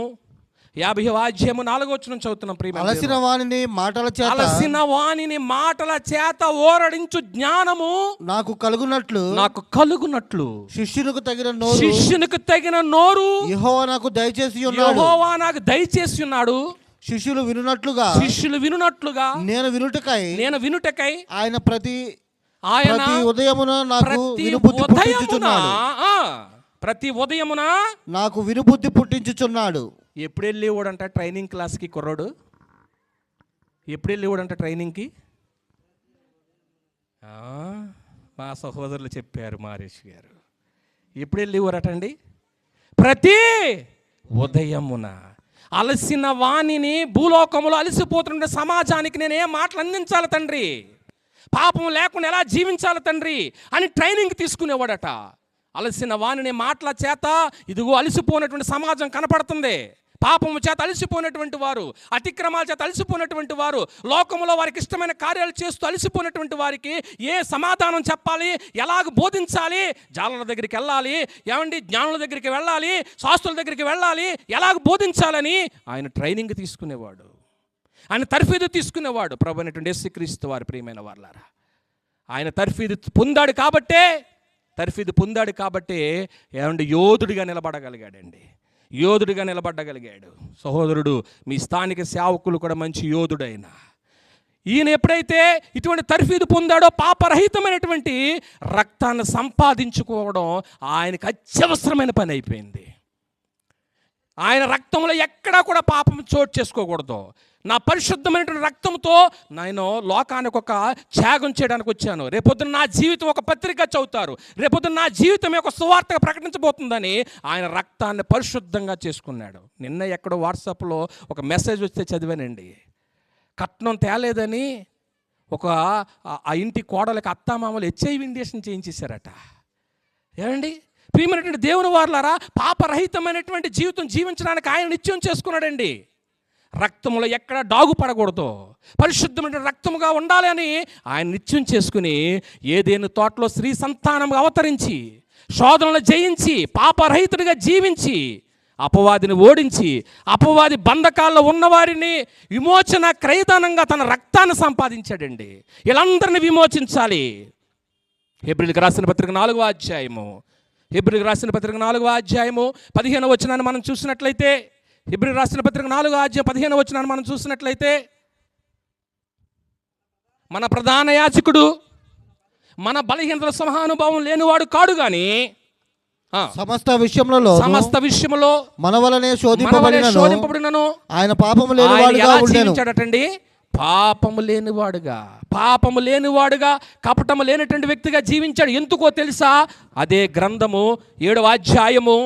50వ అధ్యాయము 4వ వచనం చదువుతున్నాం. అలసిన వానిని మాటల చేత ఓరడించు జ్ఞానము నాకు కలుగునట్లు శిష్యునికి తగిన నోరు యెహోవా నాకు దయచేసి ఉన్నాడు. శిష్యులు వినునట్లుగా నేను వినుటకై ఆయన ప్రతి ఉదయమున నాకు వినుబుద్ధి పుట్టించుచున్నాడు. ఎప్పుడు వెళ్ళేవాడంట ట్రైనింగ్ క్లాస్కి కుర్రోడు? ఎప్పుడు వెళ్ళేవాడంట ట్రైనింగ్కి? మా సహోదరులు చెప్పారు, మారేష్ గారు. ఎప్పుడు వెళ్ళేవారటండి? ప్రతి ఉదయమున. అలసిన వాణిని, భూలోకములో అలసిపోతున్న సమాజానికి నేను ఏం మాటలు అందించాలి తండ్రి, పాపం లేకుండా ఎలా జీవించాలి తండ్రి అని ట్రైనింగ్ తీసుకునేవాడట. అలసిన వాణిని మాటల చేత, ఇదిగో అలసిపోయినటువంటి సమాజం కనపడుతుంది. పాపము చేత అలసిపోయినటువంటి వారు, అతిక్రమాల చేత అలసిపోయినటువంటి వారు, లోకంలో వారికి ఇష్టమైన కార్యాలు చేస్తూ అలసిపోయినటువంటి వారికి ఏ సమాధానం చెప్పాలి, ఎలాగ బోధించాలి, జాలల దగ్గరికి వెళ్ళాలి, ఏమండి జ్ఞానుల దగ్గరికి వెళ్ళాలి, శాస్త్రుల దగ్గరికి వెళ్ళాలి, ఎలాగ బోధించాలని ఆయన ట్రైనింగ్ తీసుకునేవాడు. ఆయన తర్ఫీదు తీసుకునేవాడు. ప్రభు అయినటువంటి యేసుక్రీస్తు వారి ప్రియమైన వారలారా, ఆయన తర్ఫీదు పొందాడు కాబట్టే ఏమండి యోధుడిగా నిలబడగలిగాడండి. యోధుడిగా నిలబడగలిగాడు. సహోదరుడు, మీ స్థానిక సేవకులు కూడా మంచి యోధుడైన ఈయన ఎప్పుడైతే ఇటువంటి తర్ఫీదు పొందాడో, పాపరహితమైనటువంటి రక్తాన్ని సంపాదించుకోవడం ఆయనకు అత్యవసరమైన పని అయిపోయింది. ఆయన రక్తంలో ఎక్కడా కూడా పాపం చోటు చేసుకోకూడదు. నా పరిశుద్ధమైనటువంటి రక్తంతో నేను లోకానికి ఒక త్యాగం చేయడానికి వచ్చాను. రేపొద్దున నా జీవితం ఒక పత్రిక చదువుతారు, రేపొద్దున నా జీవితం ఒక సువార్తగా ప్రకటించబోతుందని ఆయన రక్తాన్ని పరిశుద్ధంగా చేసుకున్నాడు. నిన్న ఎక్కడో వాట్సాప్లో ఒక మెసేజ్ వస్తే చదివానండి. కట్నం తేలేదని ఆ ఇంటి కోడలకి అత్తామామలు HIV ఇంజెక్షన్ చేయించేశారట. ఏమండి ప్రియమైనటువంటి దేవుని వారలారా, పాపరహితమైనటువంటి జీవితం జీవించడానికి ఆయన నిశ్చయం చేసుకున్నాడండి. రక్తములో ఎక్కడ డాగు పడకూడదు, పరిశుద్ధమైన రక్తముగా ఉండాలి అని ఆయన నిశ్చయం చేసుకుని ఏదేను తోటలో స్త్రీ సంతానం అవతరించి, శోధనలు జయించి, పాపరహితుడిగా జీవించి, అపవాదిని ఓడించి, అపవాది బంధకాల్లో ఉన్నవారిని విమోచన క్రయదానంగా తన రక్తాన్ని సంపాదించాడండి. వీళ్ళందరినీ విమోచించాలి. హెబ్రీయులకు రాసిన పత్రిక 4వ అధ్యాయము, హెబ్రీయులకు రాసిన పత్రిక 4వ అధ్యాయము 15వ వచనాన్ని మనం చూసినట్లయితే, హెబ్రీయులకు రాసిన పత్రిక 4వ అధ్యాయం 15వ వచనాన్ని మనం చూసినట్లయితే, మన ప్రధాన యాజకుడు మన బలహీనతల సమానుభావం లేనివాడు కాడు గాని సమస్త విషయములో మన వలనే శోధింపబడినను ఆయన పాపము లేనివాడుగా జీవించాడటండి. పాపము లేనివాడుగా కపటము లేనటువంటి వ్యక్తిగా జీవించాడు. ఎందుకో తెలుసా? అదే గ్రంథము 7వ అధ్యాయము,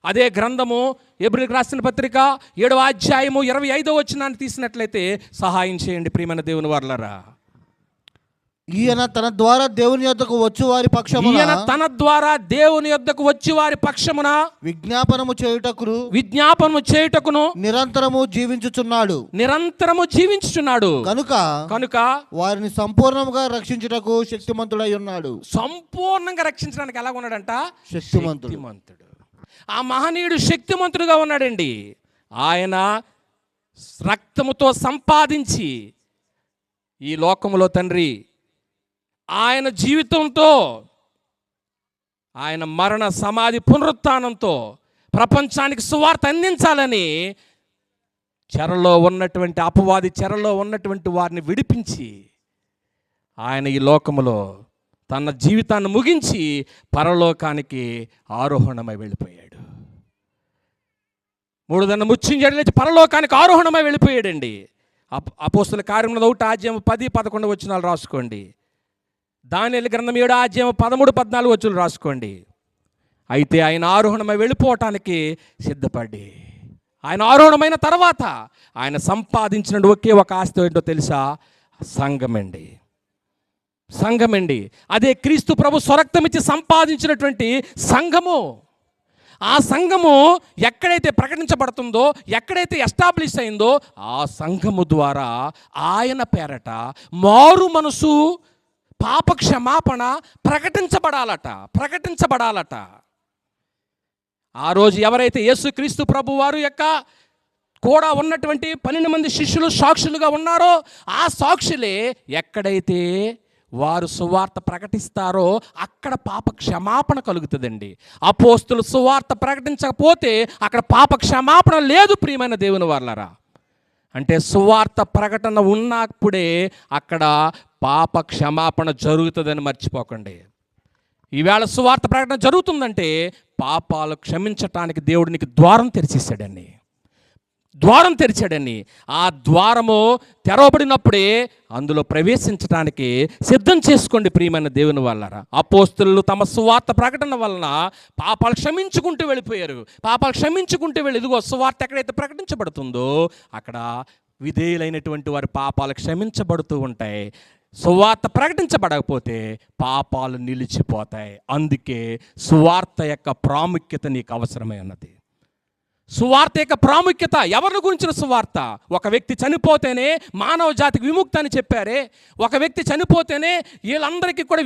అదే గ్రంథము హెబ్రీయులకు రాసిన పత్రిక 7వ అధ్యాయము 25వ వచనాన్ని తీసినట్లయితే సహాయం చేయండి ప్రియమైన దేవుని వారలారా. ఈయన తన ద్వారా దేవుని యొద్దకు వచ్చి వారి పక్షమున ఈయన తన ద్వారా దేవుని యొద్దకు వచ్చి వారి పక్షమున విజ్ఞాపనము చేయుటకును నిరంతరము జీవించుచున్నాడు కనుక వారిని సంపూర్ణంగా రక్షించుటకు శక్తిమంతుడై ఉన్నాడు. సంపూర్ణంగా రక్షించడానికి ఎలా ఉన్నాడంట? శక్తిమంతుడు. ఆ మహనీయుడు శక్తిమంతుడుగా ఉన్నాడండి. ఆయన రక్తముతో సంపాదించి ఈ లోకములో తండ్రి ఆయన జీవితంతో, ఆయన మరణ సమాధి పునరుత్థానంతో ప్రపంచానికి సువార్త అందించాలని చెరలో ఉన్నటువంటి అపవాది చెరలో ఉన్నటువంటి వారిని విడిపించి ఆయన ఈ లోకములో తన జీవితాన్ని ముగించి పరలోకానికి ఆరోహణమై వెళ్ళిపోయాడు. మూడుదన్న ముచ్చింజడి పరలోకానికి ఆరోహణమై వెళ్ళిపోయాడండి. అపోస్తుల కార్యములు 1:10-11 వచనాలు రాసుకోండి. దానియేలు గ్రంథం 7:13-14 వచనాలు రాసుకోండి. అయితే ఆయన ఆరోహణమై వెళ్ళిపోవటానికి సిద్ధపడి ఆయన ఆరోహణమైన తర్వాత ఆయన సంపాదించిన ఒకే ఒక ఆస్తి ఏంటో తెలుసా? సంఘమండి. అదే క్రీస్తు ప్రభు స్వరక్తమిచ్చి సంపాదించినటువంటి సంఘము. ఆ సంఘము ఎక్కడైతే ప్రకటించబడుతుందో, ఎక్కడైతే ఎస్టాబ్లిష్ అయిందో, ఆ సంఘము ద్వారా ఆయన పేరట మారు మనసు, పాప క్షమాపణ ప్రకటించబడాలట. ఆ రోజు ఎవరైతే యేసుక్రీస్తు ప్రభు వారు యొక్క కూడా ఉన్నటువంటి 12 మంది శిష్యులు సాక్షులుగా ఉన్నారో, ఆ సాక్షులే ఎక్కడైతే వారు సువార్త ప్రకటిస్తారో అక్కడ పాప క్షమాపణ కలుగుతుందండి. అపోస్తులు సువార్త ప్రకటించకపోతే అక్కడ పాప క్షమాపణ లేదు. ప్రియమైన దేవుని వాళ్ళరా, అంటే సువార్త ప్రకటన ఉన్నప్పుడే అక్కడ పాప క్షమాపణ జరుగుతుందని మర్చిపోకండి. ఈవేళ సువార్త ప్రకటన జరుగుతుందంటే పాపాలు క్షమించటానికి దేవుడు నీకు ద్వారం తెరిచాడని. ఆ ద్వారము తెరవబడినప్పుడే అందులో ప్రవేశించడానికి సిద్ధం చేసుకోండి ప్రియమైన దేవుని వాళ్ళరా. అపోస్తులు తమ సువార్త ప్రకటన వలన పాపాలు క్షమించుకుంటూ వెళ్ళిపోయారు. ఇదిగో సువార్త ఎక్కడైతే ప్రకటించబడుతుందో అక్కడ విధేయులైనటువంటి వారి పాపాలు క్షమించబడుతూ ఉంటాయి. సువార్త ప్రకటించబడకపోతే పాపాలు నిలిచిపోతాయి. అందుకే సువార్త యొక్క ప్రాముఖ్యత నీకు అవసరమై ఉన్నది. సువార్త యొక్క ప్రాముఖ్యత. ఎవరిని గురించిన సువార్త? ఒక వ్యక్తి చనిపోతేనే మానవ జాతికి విముక్తి అని చెప్పారే, ఒక వ్యక్తి చనిపోతేనే వీళ్ళందరికీ కూడా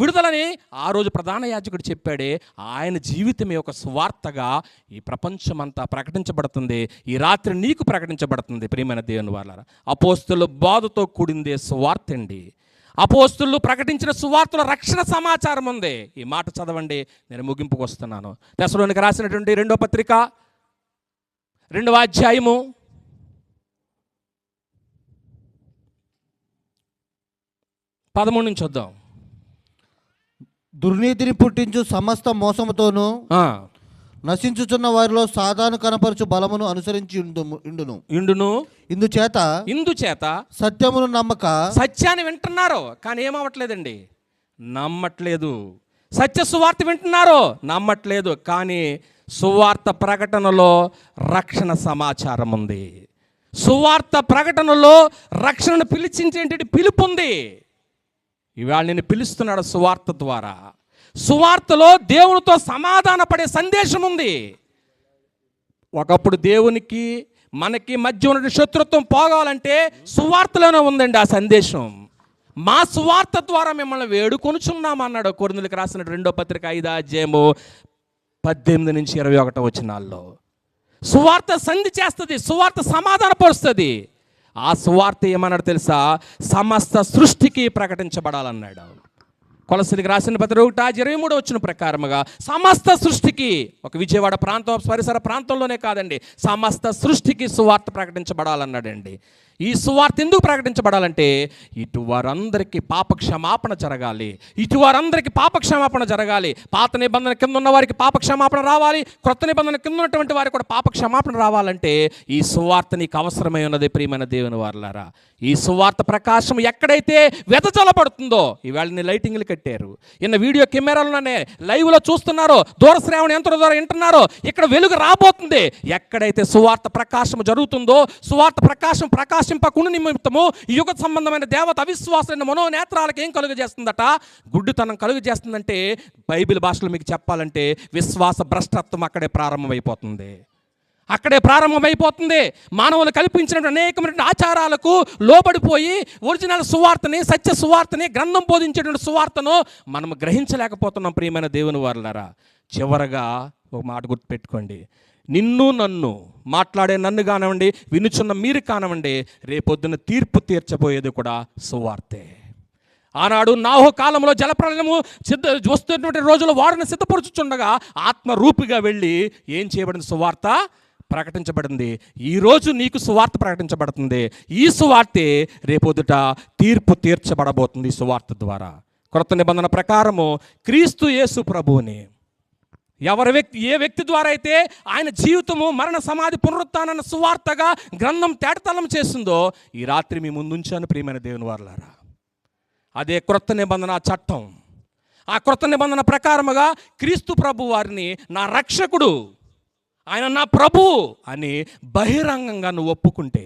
విడుదలని ఆ రోజు ప్రధాన యాజకుడు చెప్పాడే, ఆయన జీవితమే ఒక సువార్తగా ఈ ప్రపంచమంతా ప్రకటించబడుతుంది. ఈ రాత్రి నీకు ప్రకటించబడుతుంది ప్రియమైన దేవుని వాళ్ళారా. అపోస్తుల బాధతో కూడిందే సువార్త అండి. అపోస్తులు ప్రకటించిన సువార్తలో రక్షణ సమాచారం ఉంది. ఈ మాట చదవండి, నేను ముగింపుకు వస్తున్నాను. తెస్సలోనికి రాసినటువంటి 2వ పత్రిక 2వ అధ్యాయము 13 నుంచి వద్దాం. దుర్నీతిని పుట్టించు సమస్త మోసముతోనూ నశించుచున్న వారిలో సాధారణ కనపరచు బలమును అనుసరించి ఇండును. ఇందుచేత సత్యమును నమ్మక, సత్యాన్ని వింటున్నారు కానీ ఏమవట్లేదండి, నమ్మట్లేదు. సత్య సువార్త వింటున్నారు, నమ్మట్లేదు. కానీ సువార్త ప్రకటనలో రక్షణ సమాచారం ఉంది. సువార్త ప్రకటనలో రక్షణను పిలిచించేంటి పిలుపు ఉంది. ఇవాళ నేను పిలుస్తున్నాడు సువార్త ద్వారా. సువార్తలో దేవునితో సమాధాన పడే సందేశం ఉంది. ఒకప్పుడు దేవునికి మనకి మధ్య ఉన్న శత్రుత్వం పోగాలంటే సువార్తలోనే ఉందండి ఆ సందేశం. మా సువార్త ద్వారా మిమ్మల్ని వేడుకొనుచున్నాం అన్నాడు కొరింథీయులకు రాసిన 2వ పత్రిక 5వ అధ్యాయము 18 నుంచి 21 వచనాల్లో. సువార్త సంధి చేస్తుంది, సువార్త సమాధానపరుస్తుంది. ఆ సువార్త ఏమన్నాడు తెలుసా? సమస్త సృష్టికి ప్రకటించబడాలన్నాడు. కొలసీలకు రాసిన పత్రిక 1:23 వచనం ప్రకారముగా సమస్త సృష్టికి, ఒక విజయవాడ ప్రాంతం పరిసర ప్రాంతంలోనే కాదండి, సమస్త సృష్టికి సువార్త ప్రకటించబడాలన్నాడండి. ఈ సువార్త ఎందుకు ప్రకటించబడాలంటే ఇటు వారందరికీ పాపక్షమాపణ జరగాలి. పాత నిబంధన కింద ఉన్న వారికి పాపక్షమాపణ రావాలి, క్రొత్త నిబంధన కింద ఉన్నటువంటి వారికి కూడా పాపక్షమాపణ రావాలంటే ఈ సువార్త నీకు అవసరమై ఉన్నది ప్రియమైన దేవుని వారలారా. ఈ సువార్త ప్రకాశం ఎక్కడైతే వెదజల్లబడుతుందో, ఈవేళ నీ లైటింగ్లు కట్టారు, ఇన్న వీడియో కెమెరాలోనే లైవ్లో చూస్తున్నారో, దూరశ్రావణ యంత్రం ద్వారా వింటున్నారో, ఇక్కడ వెలుగు రాబోతుంది. ఎక్కడైతే సువార్త ప్రకాశం జరుగుతుందో, సువార్త ప్రకాశం ప్రకాశింపకుండా నిమిత్తము ఈ యుగ సంబంధమైన దేవత అవిశ్వాసమైన మనోనేత్రాలకు ఏం కలుగజేస్తుందట? గుడ్డితనం కలుగజేస్తుందంటే బైబిల్ భాషలో మీకు చెప్పాలంటే విశ్వాస భ్రష్టత్వం అక్కడే ప్రారంభమైపోతుంది. అక్కడే ప్రారంభమైపోతుంది. మానవులు కల్పించిన అనేకమైన ఆచారాలకు లోబడిపోయి ఒరిజినల్ సువార్తని, సత్య సువార్తని, గ్రంథం బోధించేటువంటి సువార్తను మనం గ్రహించలేకపోతున్నాం. ప్రియమైన దేవుని వారలారా, చివరగా ఒక మాట గుర్తుపెట్టుకోండి. నిన్ను నన్ను మాట్లాడే నన్ను కానివ్వండి, వినుచున్న మీరు కానివ్వండి, రేపొద్దున తీర్పు తీర్చబోయేది కూడా సువార్తే. ఆనాడు నాహు కాలంలో జలప్రళయము వస్తున్నటువంటి రోజులు వారిని సిద్ధపరుచుచుండగా ఆత్మరూపిగా వెళ్ళి ఏం చేయబడింది? సువార్త ప్రకటించబడింది. ఈరోజు నీకు సువార్త ప్రకటించబడుతుంది. ఈ సువార్తే రేపొద్దుట తీర్పు తీర్చబడబోతుంది. ఈ సువార్త ద్వారా క్రొత్త నిబంధన ప్రకారము క్రీస్తు యేసు ప్రభువుని ఏ వ్యక్తి ద్వారా అయితే ఆయన జీవితము, మరణ, సమాధి, పునరుత్థాన సువార్తగా గ్రంథం తేటతలం చేస్తుందో ఈ రాత్రి మీ ముందుంచాను ప్రియమైన దేవుని వారలారా. అదే క్రొత్త నిబంధన చట్టం. ఆ క్రొత్త నిబంధన ప్రకారముగా క్రీస్తు ప్రభు వారిని నా రక్షకుడు, ఆయన నా ప్రభువు అని బహిరంగంగా నువ్వు ఒప్పుకుంటే,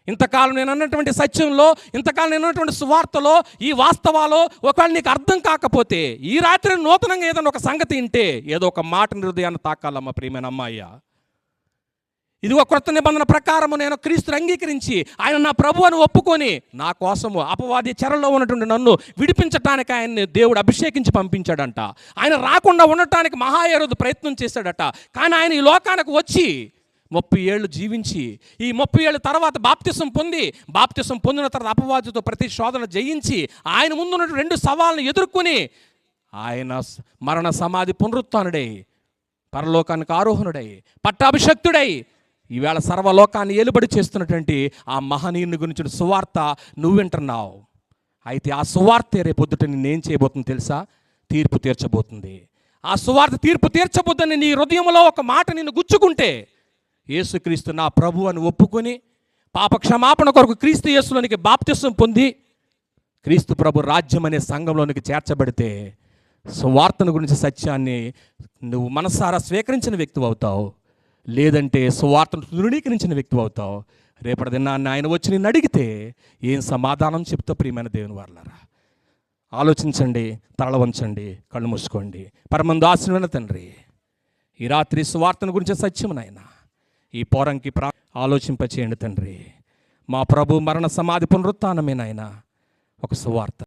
ఇంతకాలం నేను అన్నటువంటి సత్యంలో, ఇంతకాలం నేను అన్నటువంటి సువార్తలో ఈ వాస్తవాలు ఒకవేళ నీకు అర్థం కాకపోతే ఈ రాత్రి నూతనంగా ఏదైనా ఒక సంగతి వింటే ఏదో ఒక మాట హృదయాన్ని తాకాలమ్మా ప్రియమైన అమ్మాయ్య. ఇదిగో క్రొత్త నిబంధన ప్రకారము నేను క్రీస్తుని అంగీకరించి ఆయన నా ప్రభు అని ఒప్పుకొని నా కోసము అపవాది చెరలో ఉన్నటువంటి నన్ను విడిపించటానికి ఆయన్ని దేవుడు అభిషేకించి పంపించాడంట. ఆయన రాకుండా ఉండటానికి మహాయోధుడు ప్రయత్నం చేశాడట. కానీ ఆయన ఈ లోకానికి వచ్చి 30 ఏళ్ళు జీవించి ఈ 30 ఏళ్ళ తర్వాత బాప్తిసం పొందిన తర్వాత అపవాదితో ప్రతి శోధన జయించి ఆయన ముందున్న 2 సవాళ్ళను ఎదుర్కొని ఆయన మరణ, సమాధి, పునరుత్థానుడై పరలోకానికి ఆరోహణుడై పట్టాభిషక్తుడై ఈవేళ సర్వలోకాన్ని ఏలుబడి చేస్తున్నటువంటి ఆ మహనీయుని గురించిన సువార్త నువ్వు వింటున్నావు. అయితే ఆ సువార్త రేపొద్దుట నిన్నేం చేయబోతుంది తెలుసా? తీర్పు తీర్చబోతుంది. ఆ సువార్త తీర్పు తీర్చబోద్దని నీ హృదయంలో ఒక మాట నిన్ను గుచ్చుకుంటే, యేసుక్రీస్తు నా ప్రభు అని ఒప్పుకొని పాప క్షమాపణ కొరకు క్రీస్తు యేసులోనికి బాప్తిసం పొంది క్రీస్తు ప్రభు రాజ్యం అనే సంఘంలోనికి చేర్చబడితే సువార్తను గురించి సత్యాన్ని నువ్వు మనసారా స్వీకరించిన వ్యక్తి అవుతావు. లేదంటే సువార్తను తృణీకరించిన వ్యక్తి అవుతావు. రేపటి దినాన్ని ఆయన వచ్చి నిన్ను అడిగితే ఏం సమాధానం చెప్తావు ప్రియమైన దేవుని వారలారా? ఆలోచించండి, తల వంచండి, కళ్ళు మూసుకోండి. పరమందు ఆశీర్వదించిన తండ్రి, ఈ రాత్రి సువార్తను గురించి సత్యం నాయన ఈ పోరంకి ఆలోచింపచేయండి తండ్రి. మా ప్రభు మరణ, సమాధి, పునరుత్థానమే నాయన ఒక సువార్త.